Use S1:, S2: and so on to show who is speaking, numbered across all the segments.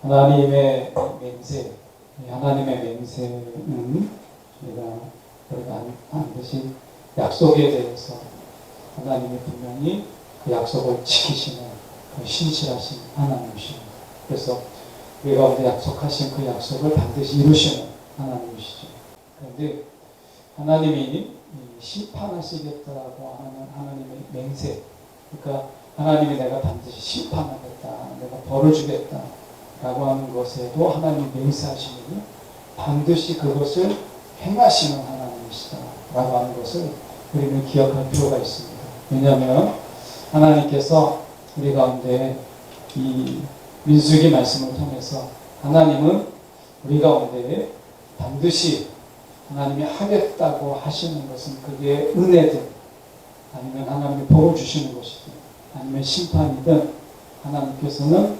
S1: 하나님의 맹세, 하나님의 맹세는 우리가 반드시 약속에 대해서 하나님이 분명히 그 약속을 지키시는 그 신실하신 하나님이십니다. 그래서 우리가 오늘 약속하신 그 약속을 반드시 이루시는 하나님이시죠. 그런데 하나님이 심판하시겠다라고 하는 하나님의 맹세, 그러니까 하나님이 내가 반드시 심판하겠다, 내가 벌을 주겠다 라고 하는 것에도 하나님이 맹세하시니 반드시 그것을 행하시는 하나님이시다 라고 하는 것을 우리는 기억할 필요가 있습니다. 왜냐하면 하나님께서 우리 가운데 이 민수기 말씀을 통해서 하나님은 우리 가운데 반드시 하나님이 하겠다고 하시는 것은 그게 은혜든 아니면 하나님이 복을 주시는 것이든 아니면 심판이든 하나님께서는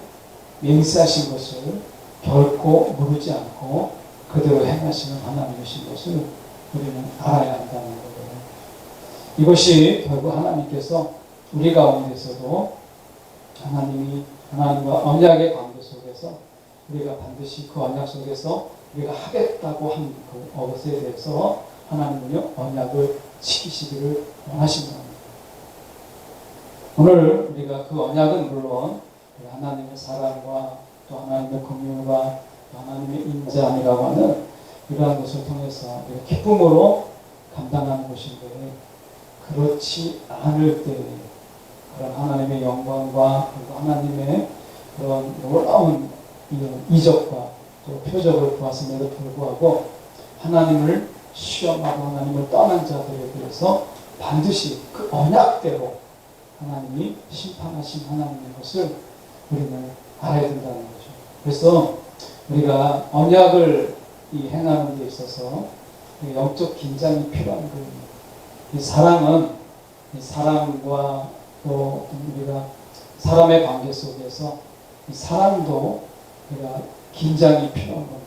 S1: 맹세하신 것을 결코 모르지 않고 그대로 행하시는 하나님이신 것을 우리는 알아야 한다는 거예요. 이것이 결국 하나님께서 우리 가운데서도 하나님이 하나님과 언약의 관계 속에서 우리가 반드시 그 언약 속에서 우리가 하겠다고 한 그 것에 대해서 하나님은요 언약을 지키시기를 원하신다. 오늘 우리가 그 언약은 물론 하나님의 사랑과 또 하나님의 긍휼과 하나님의 인자함이라고 하는 이러한 것을 통해서 우리가 기쁨으로 감당하는 것인데 그렇지 않을 때 그런 하나님의 영광과 그리고 하나님의 그런 놀라운 이적과 또 표적을 보았음에도 불구하고 하나님을 시험하고 하나님을 떠난 자들에 대해서 반드시 그 언약대로 하나님이 심판하신 하나님의 것을 우리는 알아야 된다는 거죠. 그래서 우리가 언약을 행하는 데 있어서 영적 긴장이 필요한 거예요. 이 사랑은 이 사랑과 또 우리가 사람의 관계 속에서 이 사랑도 우리가 긴장이 필요한 겁니다.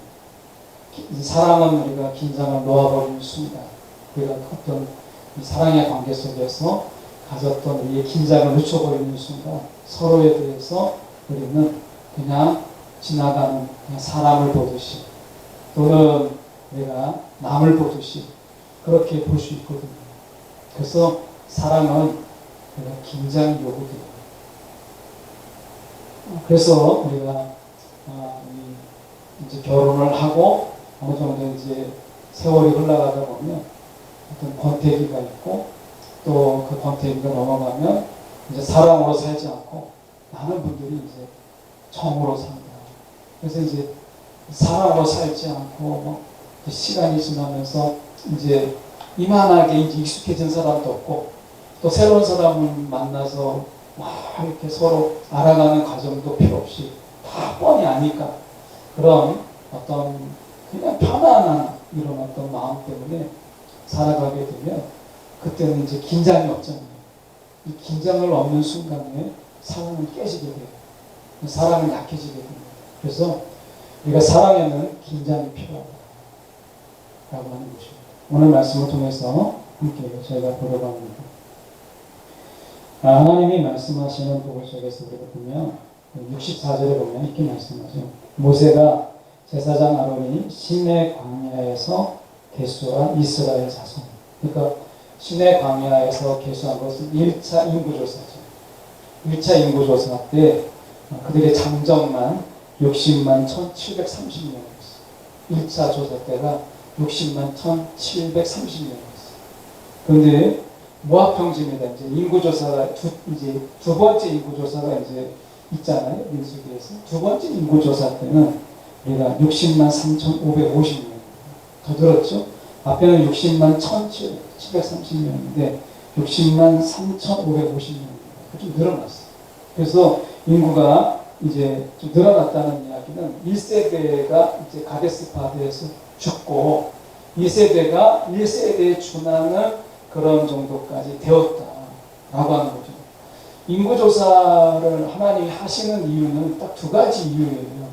S1: 이 사랑은 우리가 긴장을 놓아버리는 순간 우리가 어떤 이 사랑의 관계 속에서 가졌던 우리의 긴장을 늦춰버리는 순간 서로에 대해서 우리는 그냥 지나가는 그냥 사람을 보듯이 또는 우리가 남을 보듯이 그렇게 볼 수 있거든요. 그래서 사랑은 우리가 긴장이 요구돼요. 그래서 우리가 이제 결혼을 하고 어느 정도 이제 세월이 흘러가다 보면 어떤 권태기가 있고 또 그 권태기가 넘어가면 이제 사랑으로 살지 않고 많은 분들이 이제 정으로 산다. 그래서 이제 사랑으로 살지 않고 시간이 지나면서 이제 이만하게 이제 익숙해진 사람도 없고 또 새로운 사람을 만나서 막 이렇게 서로 알아가는 과정도 필요 없이 다 뻔히 아니까 그런 어떤 그냥 편안한 이런 어떤 마음 때문에 살아가게 되면 그때는 이제 긴장이 없잖아요. 이 긴장을 얻는 순간에 사랑은 깨지게 돼요. 사랑은 약해지게 됩니다. 그래서 우리가 사랑에는 긴장이 필요하다 라고 하는 것입니다. 오늘 말씀을 통해서 함께 저희가 보려고 합니다. 하나님이 말씀하시는 복음 속에서 우리가 보면 64절에 보면 이렇게 말씀하죠. 모세가 제사장 아론이 시내 광야에서 계수한 이스라엘 자손. 그러니까 시내 광야에서 계수한 것은 1차 인구조사죠. 1차 인구조사 때 그들의 장정만 60만 1730명이었어요. 1차 조사 때가 60만 1730명이었어요. 그런데 모압평지입니다. 이제 인구조사가 이제 두 번째 인구조사가 이제 있잖아요. 민수기에서. 두 번째 인구조사 때는 우리가 60만 3550명. 더 늘었죠? 앞에는 60만 1730명인데 60만 3550명입니다. 좀 늘어났어요. 그래서 인구가 이제 좀 늘어났다는 이야기는 1세대가 이제 가데스 바네에서 죽고 2세대가 1세대에 준하는 그런 정도까지 되었다라고 하는 거죠. 인구조사를 하나님이 하시는 이유는 딱 두 가지 이유예요.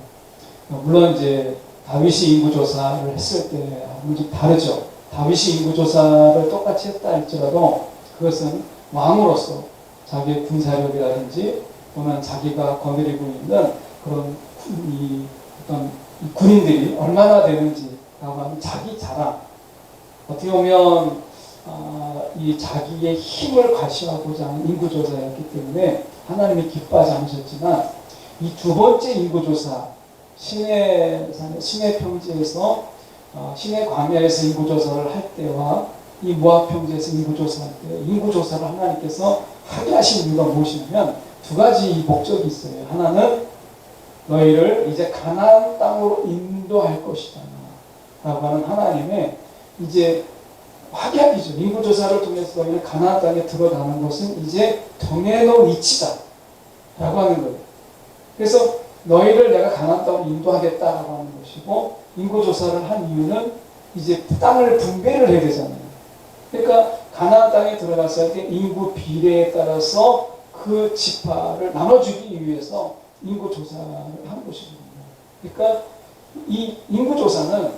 S1: 물론 이제 다윗이 인구조사를 했을 때하고는 좀 다르죠. 다윗이 인구조사를 똑같이 했다 할지라도 그것은 왕으로서 자기의 군사력이라든지 또는 자기가 거느리고 있는 그런 이 어떤 이 군인들이 얼마나 되는지라고 하면 자기 자랑, 어떻게 보면 이 자기의 힘을 과시하고자 하는 인구조사였기 때문에 하나님이 기뻐하지 않으셨지만, 이 두 번째 인구조사, 시내 평지에서 시내 광야에서 인구조사를 할 때와 이 모압 평지에서 인구조사할 때 인구조사를 하나님께서 하게 하신 이유가 무엇이냐면 두 가지 목적이 있어요. 하나는 너희를 이제 가나안 땅으로 인도할 것이다 라고 하는 하나님의 이제 확약이죠. 인구조사를 통해서 너희는 가나안 땅에 들어가는 것은 이제 정해놓은 이치다 라고 하는 거예요. 그래서 너희를 내가 가나안 땅으로 인도하겠다라고 하는 것이고, 인구조사를 한 이유는 이제 땅을 분배를 해야 되잖아요. 그러니까 가나안 땅에 들어갔을 때 인구 비례에 따라서 그 지파를 나눠주기 위해서 인구조사를 한 것이거든요. 그러니까 이 인구조사는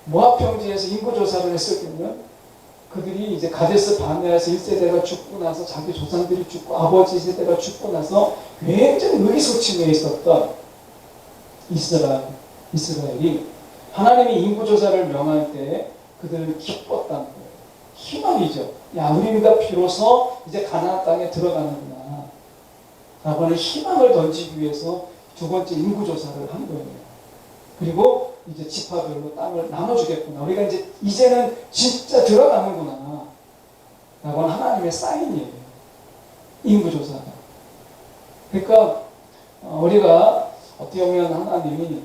S1: 모압 평지에서 인구조사를 했을 때는 그들이 이제 가데스 바네아에서 1세대가 죽고 나서 자기 조상들이 죽고 아버지 세대가 죽고 나서 굉장히 의기소침해 있었던 이스라엘이 하나님이 인구조사를 명할 때 그들은 기뻤다는 거예요. 희망이죠. 야, 우리가 비로소 이제 가나안 땅에 들어가는구나 라고 하는 희망을 던지기 위해서 두 번째 인구조사를 한 거예요. 그리고 이제 지파별로 땅을 나눠주겠구나. 우리가 이제는 진짜 들어가는구나 라고 하는 하나님의 사인이에요. 인구조사가. 그러니까 우리가 어떻게 보면 하나님이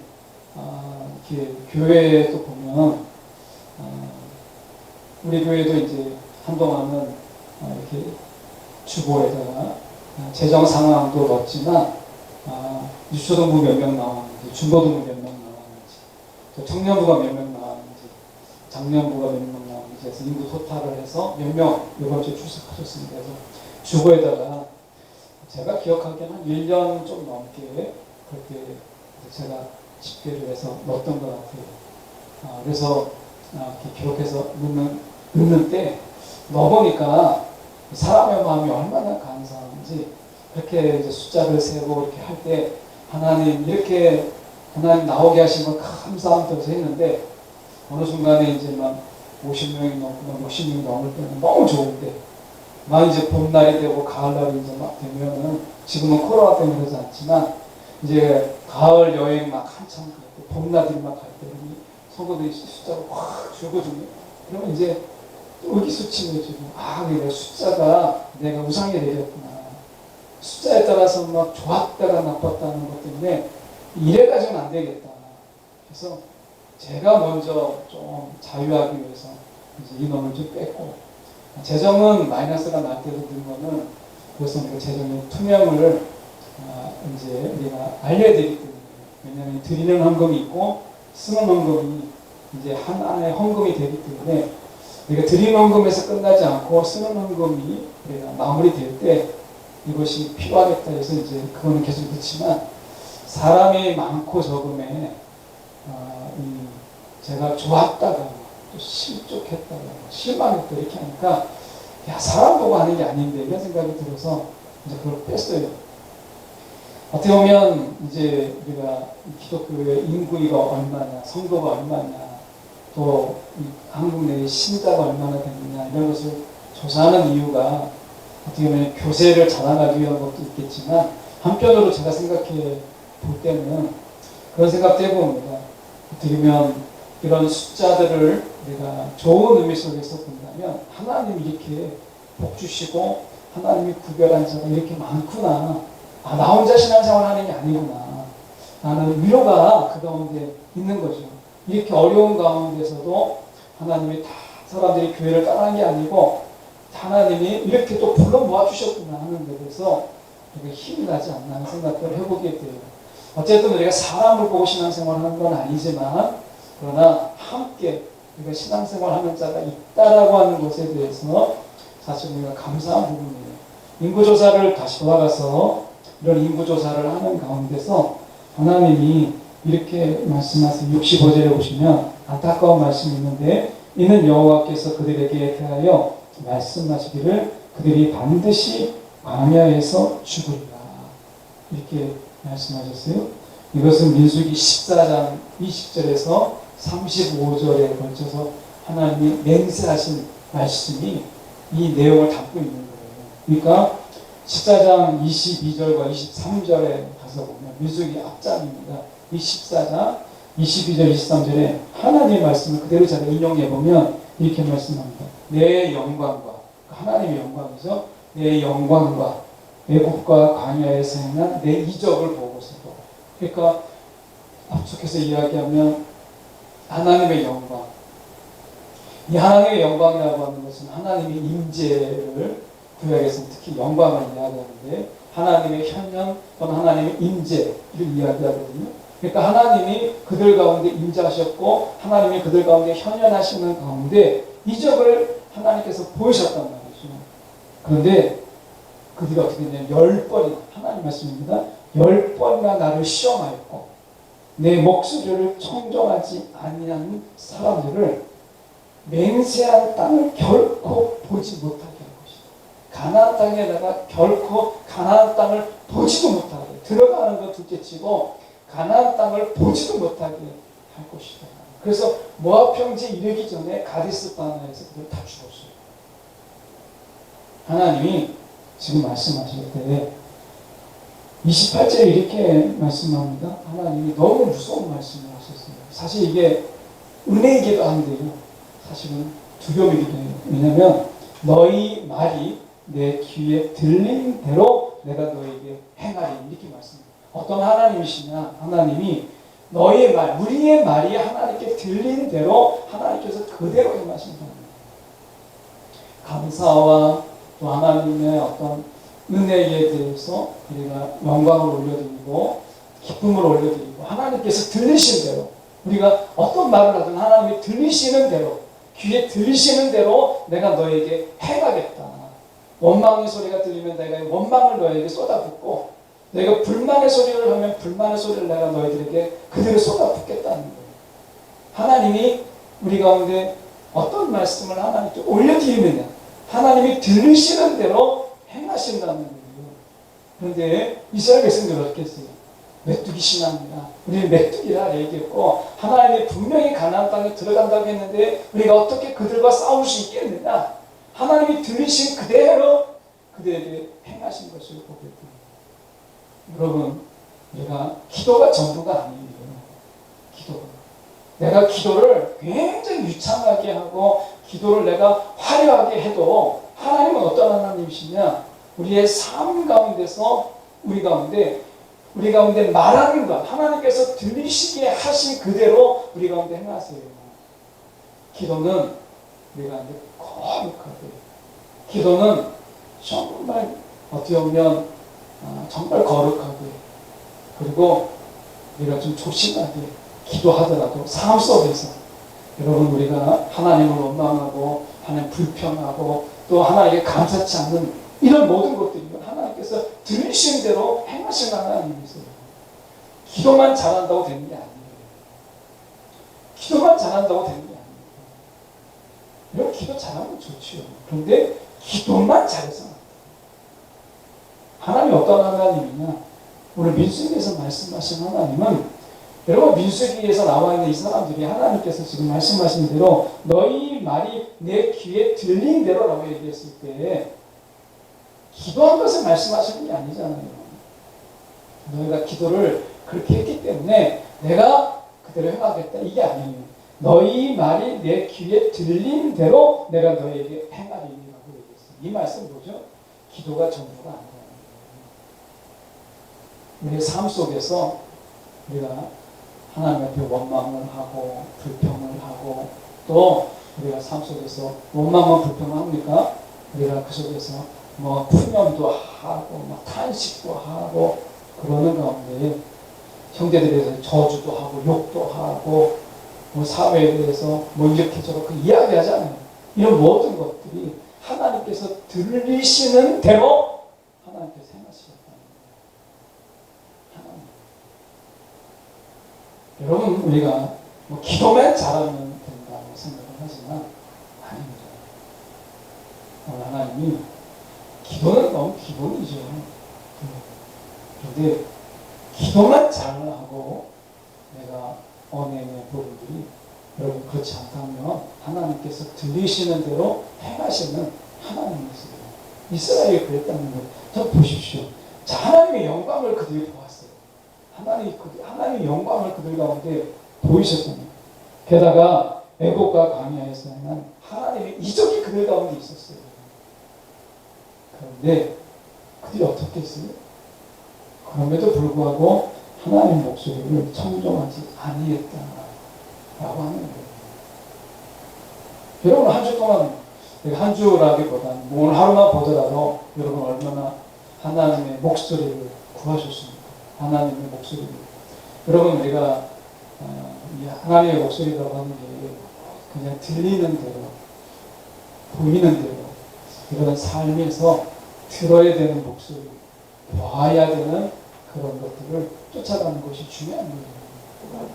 S1: 이렇게 교회에도 보면 우리 교회도 이제 한동안은 이렇게 주보에다가 재정 상황도 넣었지만 유초등부 몇 명 나왔는지, 중고등부 몇 명 나왔는지, 또 청년부가 몇 명 나왔는지, 장년부가 몇 명 나왔는지 해서 인구 토탈을 해서 몇 명 이번 주에 출석하셨습니다. 그래서 주보에다가 제가 기억하기에는 한 1년 좀 넘게 그렇게 제가 집계를 해서 넣었던 것 같아요. 그래서 이렇게 기록해서 넣는 때 넣어보니까 사람의 마음이 얼마나 감사한지, 그렇게 이제 숫자를 세고 이렇게 할 때 하나님 이렇게 하나님 나오게 하신 건 감사함으로써 했는데, 어느 순간에 이제 막 50명이 넘고 60명이 넘을 때는 너무 좋을 때, 막 이제 봄날이 되고 가을날이 이제 막 되면은, 지금은 코로나 때문에 그러지 않지만 이제 가을 여행 막 한참 가고 봄날이 막 갈 때는 성도들이 숫자가 확 줄거든요. 그러면 이제 의기소침해지고, 그래 숫자가 내가 우상이 되겠구나. 숫자에 따라서 막 좋았다가 나빴다는 것 때문에 이래가지고는 안 되겠다. 그래서 제가 먼저 좀 자유하기 위해서 이제 인원을 좀 뺐고, 재정은 마이너스가 날 때도 든 거는 그래서 그 재정의 투명을 이제 우리가 알려드리기 때문에, 왜냐하면 드리는 헌금이 있고 쓰는 헌금이 이제 하나의 헌금이 되기 때문에, 우리가 드리는 헌금에서 끝나지 않고 쓰는 헌금이 우리가 마무리될 때 이것이 필요하겠다 해서 이제 그거는 계속 넣지만, 사람이 많고 적음에 제가 좋았다가 또 실족했다가 실망했다 이렇게 하니까, 야, 사람 보고 하는 게 아닌데 이런 생각이 들어서 이제 그걸 뺐어요. 어떻게 보면 이제 우리가 기독교의 인구가 얼마냐, 성도가 얼마냐, 또 한국 내의 신자가 얼마나 되느냐 이런 것을 조사하는 이유가 어떻게 보면 교세를 자랑하기 위한 것도 있겠지만, 한편으로 제가 생각해 볼 때는 그런 생각도 해봅니다. 어떻게 보면 이런 숫자들을 우리가 좋은 의미 속에서 본다면, 하나님이 이렇게 복 주시고 하나님이 구별한 자가 이렇게 많구나, 나 혼자 신앙생활 하는 게 아니구나 라는 위로가 그 가운데 있는 거죠. 이렇게 어려운 가운데서도 하나님이 다 사람들이 교회를 떠난 게 아니고 하나님이 이렇게 또 불러 모아주셨구나 하는 데 대해서 힘이 나지 않나 하는 생각을 해보게 돼요. 어쨌든 우리가 사람을 보고 신앙생활 하는 건 아니지만, 그러나 함께 우리가 신앙생활 하는 자가 있다라고 하는 것에 대해서 사실 우리가 감사한 부분이에요. 인구조사를 다시 돌아가서 이런 인구조사를 하는 가운데서 하나님이 이렇게 말씀하세요. 65절에 보시면 안타까운 말씀이 있는데, 이는 여호와께서 그들에게 대하여 말씀하시기를 그들이 반드시 광야에서 죽으리라 이렇게 말씀하셨어요. 이것은 민수기 14장 20절에서 35절에 걸쳐서 하나님이 맹세하신 말씀이 이 내용을 담고 있는 거예요. 그러니까 14장 22절과 23절에 가서 보면 민수기 앞장입니다. 이 14장 22절 23절에 하나님의 말씀을 그대로 제가 인용해 보면 이렇게 말씀합니다. 내 영광과, 하나님의 영광이죠. 내 영광과 애국과 광야에서 행한 내 이적을 보고서도, 그러니까 압축해서 이야기하면 하나님의 영광, 이 하나님의 영광이라고 하는 것은 하나님의 임재를 구약에서는 특히 영광을 이야기하는데 하나님의 현현 또는 하나님의 임재를 이야기하거든요. 그러니까 하나님이 그들 가운데 임재하셨고 하나님이 그들 가운데 현현하시는 가운데 이적을 하나님께서 보이셨단 말이죠. 그런데 그들이 어떻게 했냐면 10번이나, 하나님 말씀입니다. 10번이나 나를 시험하였고 내 목소리를 청정하지 아니하는 사람들을 맹세한 땅을 결코 보지 못하게 할 것이다. 가나안 땅에다가 결코 가나안 땅을 보지도 못하게, 들어가는 것 둘째치고 가나안 땅을 보지도 못하게 할 것이다. 그래서 모압 평지에 이르기 전에 가데스 바네아에서 그들 다 죽었어요. 하나님이 지금 말씀하실 때 28절에 이렇게 말씀합니다. 하나님이 너무 무서운 말씀을 하셨어요. 사실 이게 은혜이기도 한데요, 사실은 두려움이기도 해요. 왜냐하면 너희 말이 내 귀에 들린 대로 내가 너에게 행하리, 이렇게 말씀합니다. 어떤 하나님이시냐, 하나님이 너희의 말, 우리의 말이 하나님께 들린 대로 하나님께서 그대로 행하신다. 감사와 또 하나님의 어떤 은혜에 대해서 우리가 영광을 올려드리고 기쁨을 올려드리고 하나님께서 들리신 대로, 우리가 어떤 말을 하든 하나님이 들리시는 대로, 귀에 들리시는 대로 내가 너에게 행하겠다. 원망의 소리가 들리면 내가 원망을 너에게 쏟아붓고, 내가 불만의 소리를 하면 불만의 소리를 내가 너희들에게 그대로 쏟아붓겠다는 거예요. 하나님이 우리 가운데 어떤 말씀을 하나님께 올려드리느냐, 하나님이 들으시는 대로 행하신다는 거예요. 그런데 이스라엘 백성들은 어떻게 했어요? 메뚜기 신앙이다. 우리는 메뚜기라 얘기했고, 하나님이 분명히 가나안 땅에 들어간다고 했는데 우리가 어떻게 그들과 싸울 수 있겠느냐? 하나님이 들으신 그대로 그들에게 행하신 것을 보게 됩니다. 여러분, 우리가 기도가 전부가 아니에요. 기도가. 내가 기도를 굉장히 유창하게 하고 기도를 내가 화려하게 해도 하나님은 어떤 하나님이시냐? 우리의 삶 가운데서 우리 가운데 말하는 것, 하나님께서 들리시게 하신 그대로 우리 가운데 행하세요. 기도는 우리가 이제 거룩하게, 기도는 정말 어떻게 보면 정말 거룩하게, 그리고 우리가 좀 조심하게 기도하더라도 삶 속에서, 여러분, 우리가 하나님을 원망하고 하나님 불평하고 또 하나님께 감사치 않는 이런 모든 것들이 하나님께서 들으신 대로 행하신 하나님이세요. 기도만 잘한다고 되는 게 아니에요. 기도만 잘한다고 되는 게 아니에요. 이런 기도 잘하면 좋지요. 그런데 기도만 잘해서 하나님이 어떤 하나님이냐? 오늘 민수기에서 말씀하신 하나님은, 여러분, 민수기에서 나와 있는 이 사람들이 하나님께서 지금 말씀하신 대로 너희 말이 내 귀에 들린 대로라고 얘기했을 때 기도한 것을 말씀하시는 게 아니잖아요. 너희가 기도를 그렇게 했기 때문에 내가 그대로 행하겠다, 이게 아니에요. 너희 말이 내 귀에 들린 대로 내가 너희에게 행하리라고 얘기했어요. 이 말씀 뭐죠? 기도가 전부가 아니라 우리의 삶 속에서 우리가 하나님 앞에 원망을 하고 불평을 하고, 또 우리가 삶 속에서 원망과 불평을 합니까? 우리가 그 속에서 뭐 푸념도 하고 막 탄식도 하고 그러는 가운데 형제들에 대해서 저주도 하고 욕도 하고 뭐 사회에 대해서 뭐 이렇게 저렇게 이야기하잖아요. 이런 모든 것들이 하나님께서 들리시는 대로 하나님께서 행하시겠다는 거예요. 여러분, 우리가 뭐 기도만 잘하면 된다고 생각을 하지만 아닙니다. 하나님이 기도는 너무 기본이죠. 그런데 기도만 잘하고 내가 언행의 부분들이 여러분 그렇지 않다면 하나님께서 들리시는 대로 행하시는 하나님이세요. 이스라엘이 그랬다는 거예요. 자 보십시오. 자 하나님의 영광을 그들이 보았어요. 하나님의 영광을 그들 가운데 보이셨잖아요. 게다가 애국과 광야에서는 하나님의 이적이 그들 가운데 있었어요. 그런데 그들이 어떻게 했어요? 그럼에도 불구하고 하나님 목소리를 청종하지 아니했다라고 하는 거예요. 여러분 한 주 동안 한 주라기보다는 오늘 하루만 보더라도 여러분 얼마나 하나님의 목소리를 구하셨습니까? 하나님의 목소리를. 여러분 우리가 하나님의 목소리라고 하는 게 그냥 들리는 대로 보이는 대로 이런 삶에서 들어야 되는 목소리, 봐야 되는 그런 것들을 쫓아가는 것이 중요한 거예요.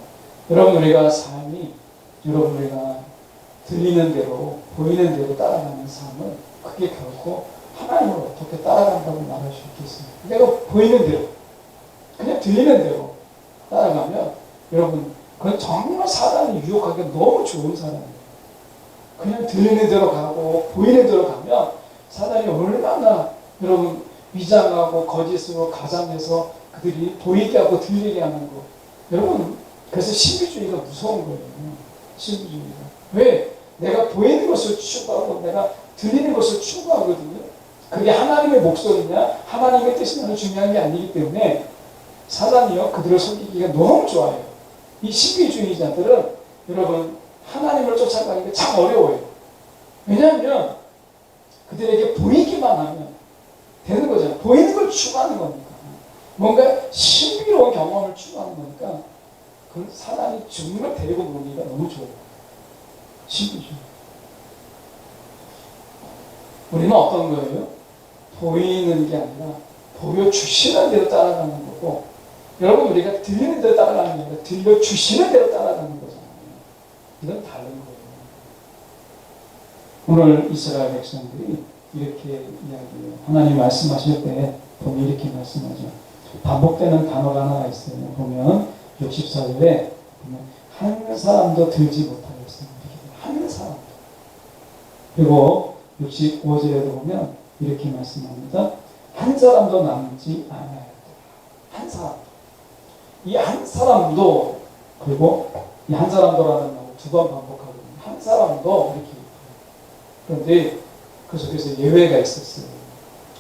S1: 여러분 우리가 삶이 여러분 우리가 들리는 대로 보이는 대로 따라가는 삶은 그게 결코 하나님을 어떻게 따라간다고 말할 수 있겠습니까? 내가 보이는 대로 그냥 들리는 대로 따라가면 여러분 그건 정말 사단이 유혹하기 너무 좋은 사람이에요. 그냥 들리는 대로 가고 보이는 대로 가면 사단이 얼마나 여러분 위장하고 거짓으로 가장해서 그들이 보이게 하고 들리게 하는 거. 여러분 그래서 신비주의가 무서운 거예요. 신비주의가. 왜? 내가 보이는 것을 추구하고 내가 들리는 것을 추구하거든요. 그게 하나님의 목소리냐 하나님의 뜻이냐는 중요한 게 아니기 때문에 사단이요 그들을 속이기가 너무 좋아요. 이 신비주의자들은 여러분 하나님을 쫓아가기가 참 어려워요. 왜냐하면 그들에게 보이기만 하면 되는 거잖아요. 보이는 걸 추구하는 거니까. 뭔가 신비로운 경험을 추구하는 거니까 그 사단이 정말 데리고 노기가 너무 좋아요. 신비주의. 우리는 어떤 거예요? 보이는 게 아니라 보여주시는 대로 따라가는 거고 여러분 우리가 들리는 대로 따라가는 게 아니라 들려주시는 대로 따라가는 거잖아요. 이건 다른 거예요. 오늘 이스라엘 백성들이 이렇게 이야기해요. 하나님 말씀하실 때 보면 이렇게 말씀하죠. 반복되는 단어가 하나가 있어요. 보면 64절에 보면 한 사람도 들지 못하였어요. 한 사람도. 그리고 65절에도 보면 이렇게 말씀합니다. 한 사람도 남지 아니하였다. 한 사람도. 이 한 사람도 그리고 이 한 사람도라는 말을 두 번 반복하거든요. 한 사람도 이렇게. 그런데 그 속에서 예외가 있었어요.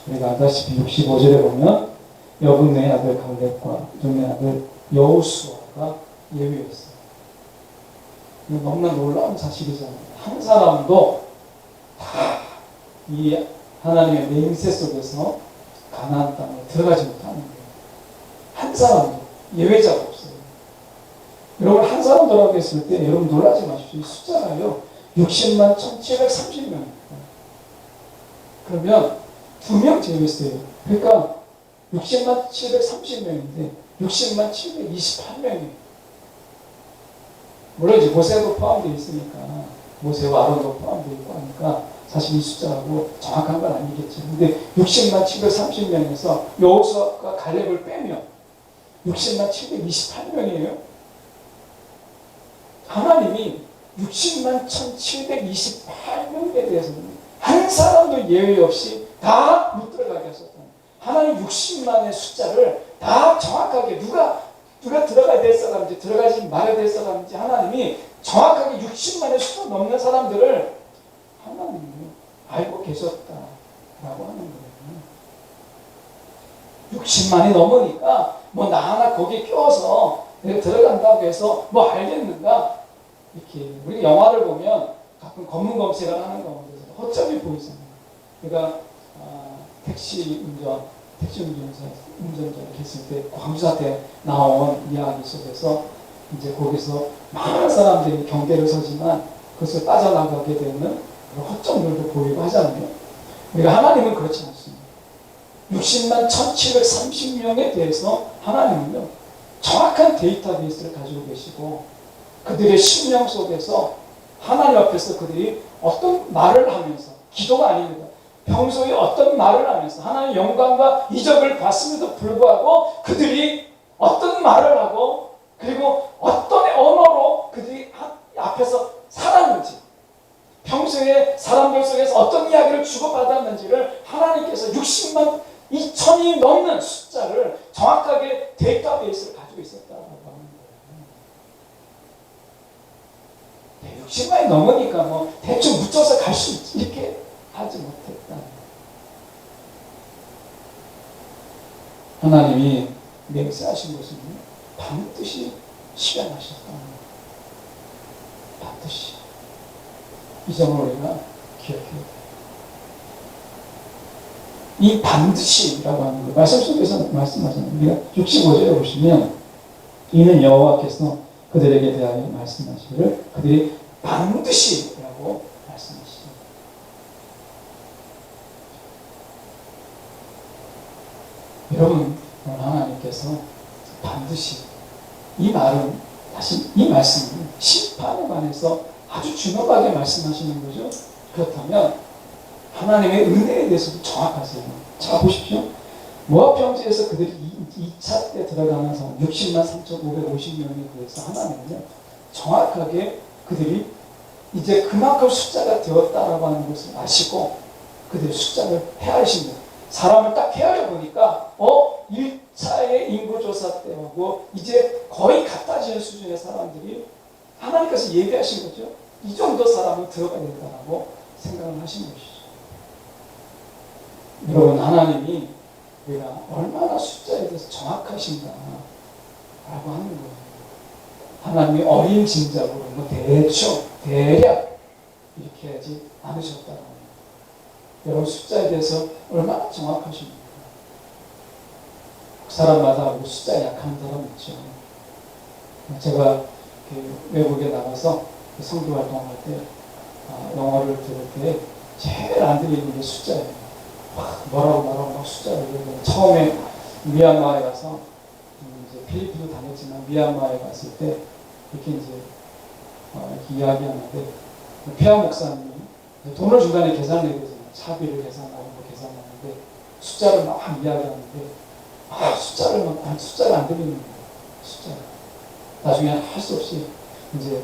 S1: 우리가 알다시피 65절에 보면 여분의 아들 갈렙과 눈의 아들 여호수아가 예외였어요. 이거 너무나 놀라운 사실이잖아요. 한 사람도 다 이 하나님의 맹세 속에서 가나안 땅에 들어가지 못하는 거예요. 한 사람도 예외자가 없어요. 여러분 한 사람도라고 했을 때 여러분 놀라지 마십시오. 이 숫자가요 60만 1730명입니다. 그러면 2명 제외했어요. 그러니까 60만 730명인데 60만 728명이에요. 물론 이제 모세도 포함되어 있으니까 모세와 아론도 포함되어 있고 하니까 사실 이 숫자하고 정확한 건 아니겠죠. 근데 60만 730명에서 여호수아가 갈렙을 빼면 60만 728명이에요. 하나님이 60만 1728명에 대해서는 한 사람도 예외 없이 다 못 들어가게 하셨다. 하나님 60만의 숫자를 다 정확하게 누가 들어가야 될 사람인지 들어가지 말아야 될 사람인지 하나님이 정확하게 60만의 숫자 넘는 사람들을 하나님이 알고 계셨다라고 하는 거예요. 60만이 넘으니까 뭐 나 하나 거기에 껴서 내가 들어간다고 해서 뭐 알겠는가? 이렇게 우리 영화를 보면 가끔 검문 검색을 하는 가운데 허점이 보이잖아요. 그러니까 택시 운전자 이렇게 했을 때 광주 사태 나온 이야기 속에서 이제 거기서 많은 사람들이 경계를 서지만 그것을 빠져나가게 되는 그런 허점들도 보이고 하잖아요. 우리가 하나님은 그렇지 않습니다. 60만 1730명에 대해서 하나님은요 정확한 데이터베이스를 가지고 계시고 그들의 심령 속에서 하나님 앞에서 그들이 어떤 말을 하면서 기도가 아닙니다. 평소에 어떤 말을 하면서 하나님의 영광과 이적을 봤음에도 불구하고 그들이 어떤 말을 하고 그리고 어떤 언어로 그들이 앞에서 살았는지, 평소에 사람들 속에서 어떤 이야기를 주고받았는지를 하나님께서 60만 2천이 넘는 숫자를 정확하게 데이터베이스를 가지고 있었다고 하는 거예요. 60만이 넘으니까 뭐 대충 묻혀서 갈 수 있지 이렇게 하지 못했다. 하나님이 맹세하신 것은 반드시 실현하셨다. 반드시. 이 점을 우리가 기억해야 돼요. 이 반드시라고 하는 거 말씀 속에서 말씀하잖아요. 우리가 65절에 보시면 이는 여호와께서 그들에게 대하여 말씀하시기를 그들이 반드시라고 말씀하시죠. 여러분, 하나님께서 반드시, 이 말은 다시 이 말씀은 심판에 관해서 아주 준엄하게 말씀하시는 거죠. 그렇다면 하나님의 은혜에 대해서도 정확하세요. 자 보십시오. 모압 평지에서 그들이 2차 때 들어가는 사람 60만 3,550명에 대해서 하나님은 정확하게 그들이 이제 그만큼 숫자가 되었다라고 하는 것을 아시고 그들의 숫자를 헤아리신 거예요. 사람을 딱 헤아려 보니까 1차의 인구조사 때하고 이제 거의 같아지는 수준의 사람들이 하나님께서 예비하신 거죠. 이 정도 사람은 들어가야 된다라고 생각을 하신 것이죠. 여러분, 하나님이 우리가 얼마나 숫자에 대해서 정확하신가 라고 하는 거예요. 하나님이 어린 짐작으로 뭐 대충 대략 이렇게 하지 않으셨다는 거예요. 여러분, 숫자에 대해서 얼마나 정확하십니까? 사람마다 숫자에 약한 사람 있죠. 제가 외국에 나가서 성교 활동할 때 영어를 들을 때 제일 안 들리는 게 숫자예요. 뭐라고 막 숫자를 얘기해요. 처음에 미얀마에 가서 이제 필리핀도 다녔지만 미얀마에 갔을 때 이렇게 이제 이렇게 이야기하는데 폐하 목사님이 돈을 중간에 계산을 해야 되잖아요. 차비를 계산하고 뭐 계산하는데 숫자를 막 이야기하는데 숫자를 안 들리는 거예요. 숫자를. 나중에 할 수 없이 이제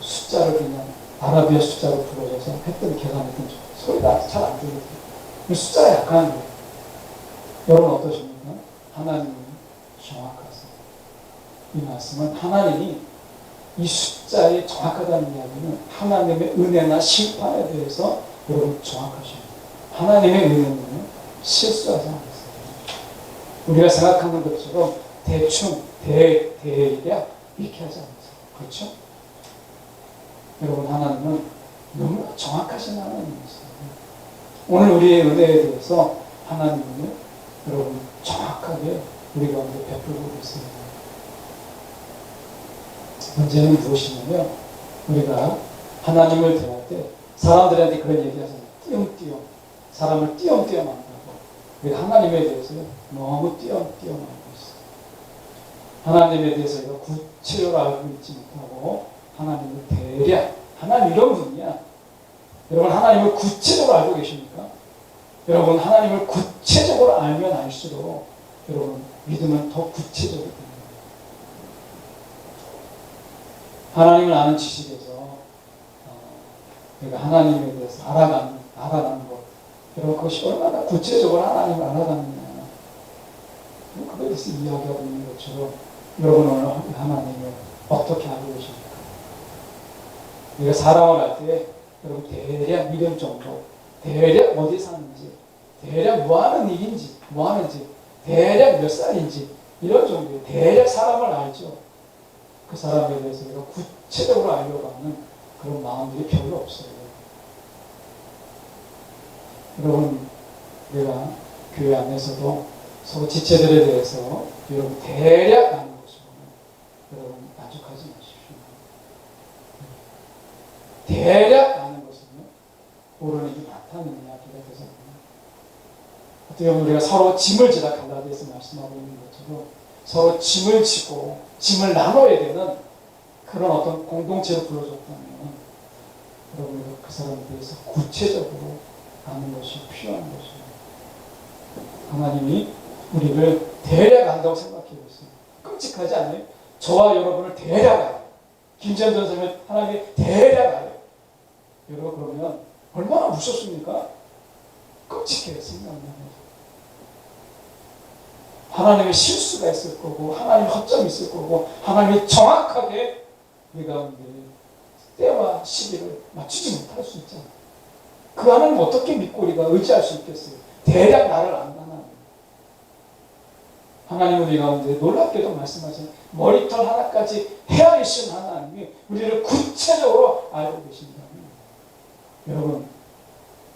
S1: 숫자를 그냥 아라비아 숫자로 불러줘서 했더니 계산했더니 소리가 잘 안 들리더라고요. 숫자가 약한 거예요. 여러분 어떠십니까? 하나님이 정확하세요. 이 말씀은 하나님이 이 숫자의 정확하다는 이야기는 하나님의 은혜나 심판에 대해서 여러분 정확하십니다. 하나님의 은혜는 실수하지 않았어요. 우리가 생각하는 것처럼 대충 대략 이렇게 하지 않았어요. 그렇죠? 여러분, 하나님은 너무나 정확하신 하나님이세요. 오늘 우리의 은혜에 대해서 하나님은 여러분 정확하게 우리 가운데 베풀고 있습니다. 문제는 무엇이냐면 우리가 하나님을 대할 때 사람들한테 그런 얘기하잖아요. 띄엄띄엄 사람을 띄엄띄엄 안다고. 우리가 하나님에 대해서 너무 띄엄띄엄 알고 있어요. 하나님에 대해서 우리가 구체적으로 알고 있지 못하고 하나님을 대략, 하나님 이런 분이야. 여러분, 하나님을 구체적으로 알고 계십니까? 여러분, 하나님을 구체적으로 알면 알수록 여러분 믿음은 더 구체적으로 됩니다. 하나님을 아는 지식에서 우리가 하나님에 대해서 알아가는 것, 여러분 그것이 얼마나 구체적으로 하나님을 알아가느냐, 그거에 대해서 이야기하고 있는 것처럼 여러분 오늘 하나님을 어떻게 알고 계십니까? 우리가 살아갈 때 여러분 대략 믿음 정도, 대략 어디 사는지, 대략 뭐 하는 일인지, 뭐 하는지, 대략 몇 살인지 이런 정도의 대략 사람을 알죠. 그 사람에 대해서 우리가 구체적으로 알려고 하는 그런 마음들이 별로 없어요. 여러분, 우리가 교회 안에서도 서로 지체들에 대해서 여러분 대략 아는 것으로 여러분 만족하지 마십시오. 대략 아는 것은 모르는 게 많다는 이야기가 되잖아요. 어떻게 보면 우리가 서로 짐을 지라 갈라디아서 말씀하고 있는 것처럼 서로 짐을 지고 짐을 나눠야 되는 그런 어떤 공동체를 불러줬다면 여러분 그 사람에 대해서 구체적으로 아는 것이 필요한 것입니다. 하나님이 우리를 대략 안다고 생각하고 있습니다. 끔찍하지 않아요? 저와 여러분을 데려가요. 김재현 전사님 하나님이 데려가요. 여러분 그러면 얼마나 무섭습니까? 끔찍해요. 생각나면. 하나님의 실수가 있을 거고 하나님의 허점이 있을 거고 하나님이 정확하게 우리 가운데 때와 시기를 맞추지 못할 수 있잖아요. 그 하나님 어떻게 믿고 우리가 의지할 수 있겠어요? 대략 나를 안다는 하나님은 우리 가운데 놀랍게도 말씀하신 머리털 하나까지 헤아리신 하나님이 우리를 구체적으로 알고 계신다면 여러분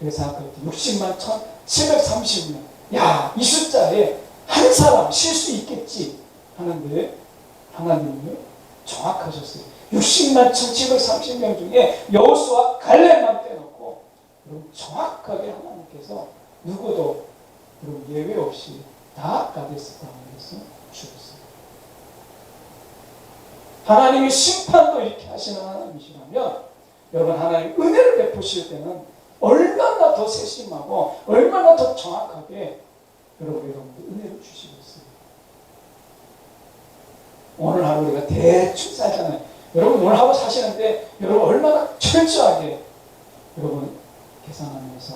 S1: 그래서 생각할 때 60만 1730명 야, 이 숫자에 한 사람 쉴 수 있겠지 하는데 하나님은 정확하셨어요. 60만 1730명 중에 여호수아 갈렙만 빼놓고 여러분 정확하게 하나님께서 누구도 여러분 예외 없이 다 가데스 광야에서 죽었어요. 하나님이 심판도 이렇게 하시는 하나님이시라면 여러분 하나님 은혜를 베푸실 때는 얼마나 더 세심하고 얼마나 더 정확하게 여러분들 은혜를 주시고 있어요. 오늘 하루 우리가 대충 살잖아요. 여러분 오늘 하루 사시는데 여러분 얼마나 철저하게 여러분 계산하면서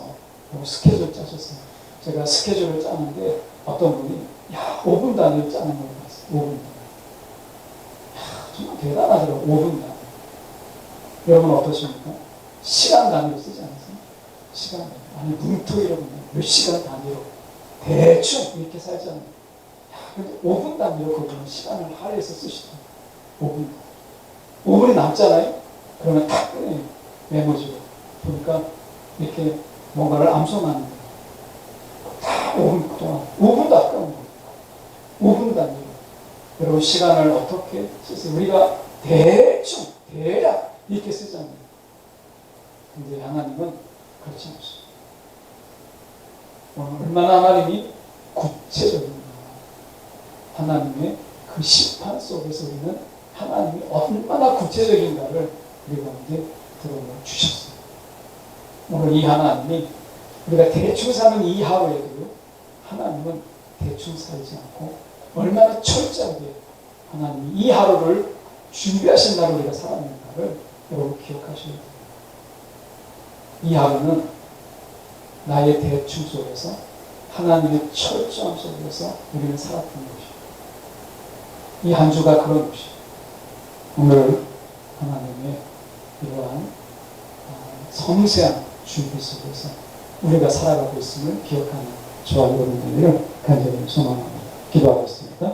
S1: 여러분 스케줄 짜셨어요. 제가 스케줄을 짜는데 어떤 분이 야 5분 단위로 짜는 걸 봤어요. 5분 단위. 야, 정말 대단하더라고요. 5분 단위. 여러분 어떠십니까? 시간 단위로 쓰지 않으세요? 시간 단위. 아니 뭉텅이라고 몇 시간 단위로 대충 이렇게 살잖아요. 야, 근데 5분 단위로 그분은 시간을 할애해서 쓰시더라고요. 5분. 5분이 남잖아요? 그러면 탁 꺼내요. 메모지로. 보니까 이렇게 뭔가를 암송하는 거예요. 다 5분 동안. 5분도 아까운 거예요. 5분 단위로. 여러분 시간을 어떻게 쓰세요? 우리가 대충, 대략 이렇게 쓰잖아요. 근데 하나님은 그렇지 않습니다. 얼마나 하나님이 구체적인가. 하나님의 그 심판 속에서 우리는 하나님이 얼마나 구체적인가를 우리 가운데 들어봐 주셨어요. 오늘 이 하나님이 우리가 대충 사는 이 하루에도 하나님은 대충 살지 않고 얼마나 철저하게 하나님이 이 하루를 준비하신 날을 우리가 살았는가를 여러분 기억하셔야 돼요. 이 하루는 나의 대충 속에서 하나님의 철저함 속에서 우리는 살았던 것이에요. 이 한 주가 그런 것이에요. 오늘 하나님의 이러한 섬세한 준비 속에서 우리가 살아가고 있음을 기억하는 저와 여러분들을 간절히 소망합니다. 기도하겠습니다.